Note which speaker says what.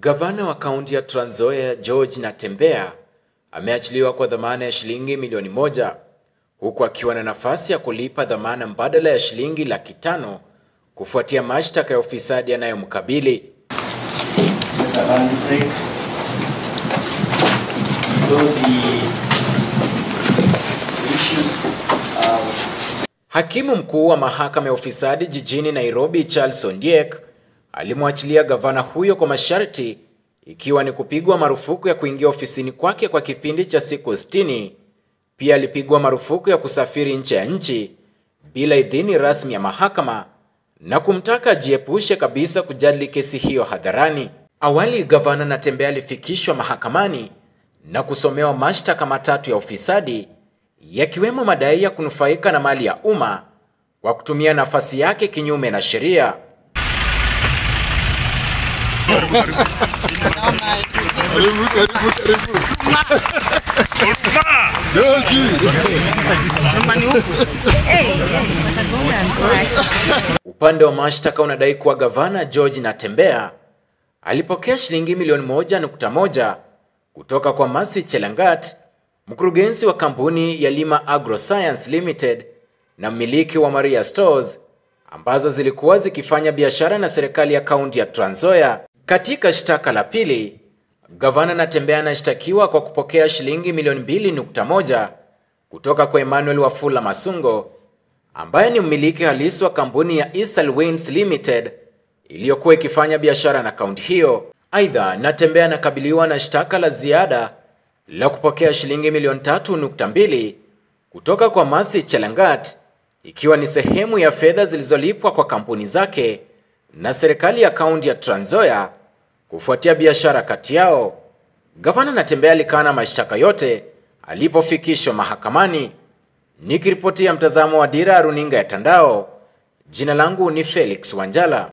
Speaker 1: Gavana wa kaunti ya Trans Nzoia George Natembeya ameachiliwa kwa dhamana ya shilingi milioni 1 huku akiwa na nafasi ya kulipa dhamana mbadala ya shilingi 500,000 kufuatia mashtaka ya ufisadi yanayomkabili. Hakimu mkuu wa mahakama ya ufisadi jijini Nairobi Charles Ondiek alimwachilia gavana huyo kwa masharti, ikiwa ni kupigwa marufuku ya kuingia ofisini kwake kwa kipindi cha siku 60. Pia alipigwa marufuku ya kusafiri nje ya nchi bila idhini rasmi ya mahakama na kumtaka ajiepushe kabisa kujadili kesi hiyo hadharani. Awali gavana Natembeya alifikishwa mahakamani na kusomewa mashtaka 3 ya ufisadi, yakiwemo madai ya kunufaika na mali ya umma kwa kutumia nafasi yake kinyume na sheria. Upande wa mashtaka unadai kuwa gavana George Natembeya alipokea shilingi milioni 1.1 kutoka kwa Mercy Chelangat, mkurugenzi wa kampuni ya Lima Agroscience Limited na mmiliki wa Maria Stores, ambazo zilikuwa zikifanya biashara na serikali ya kaunti ya Trans Nzoia. Katika shtaka la pili, gavana Natembeya anashtakiwa kwa kupokea shilingi milioni 2.1 kutoka kwa Emmanuel Wafula Masungo, ambaye ni mmiliki halisi wa kampuni ya Eastern Winds Limited iliyokuwa ikifanya biashara na kaunti hiyo. Aidha, Natembeya anakabiliwa na shtaka la ziada la kupokea shilingi milioni 3.2 kutoka kwa Mercy Chelangat, ikiwa ni sehemu ya fedha zilizolipwa kwa kampuni zake na serikali ya kaunti ya Trans Nzoia kufuatia biashara kati yao. Gavana Natembeya alikana mashtaka yote alipofikishwa mahakamani. Nikiripotia mtazamo wa Dira Runinga ya Tandao, jina langu ni Felix Wanjala.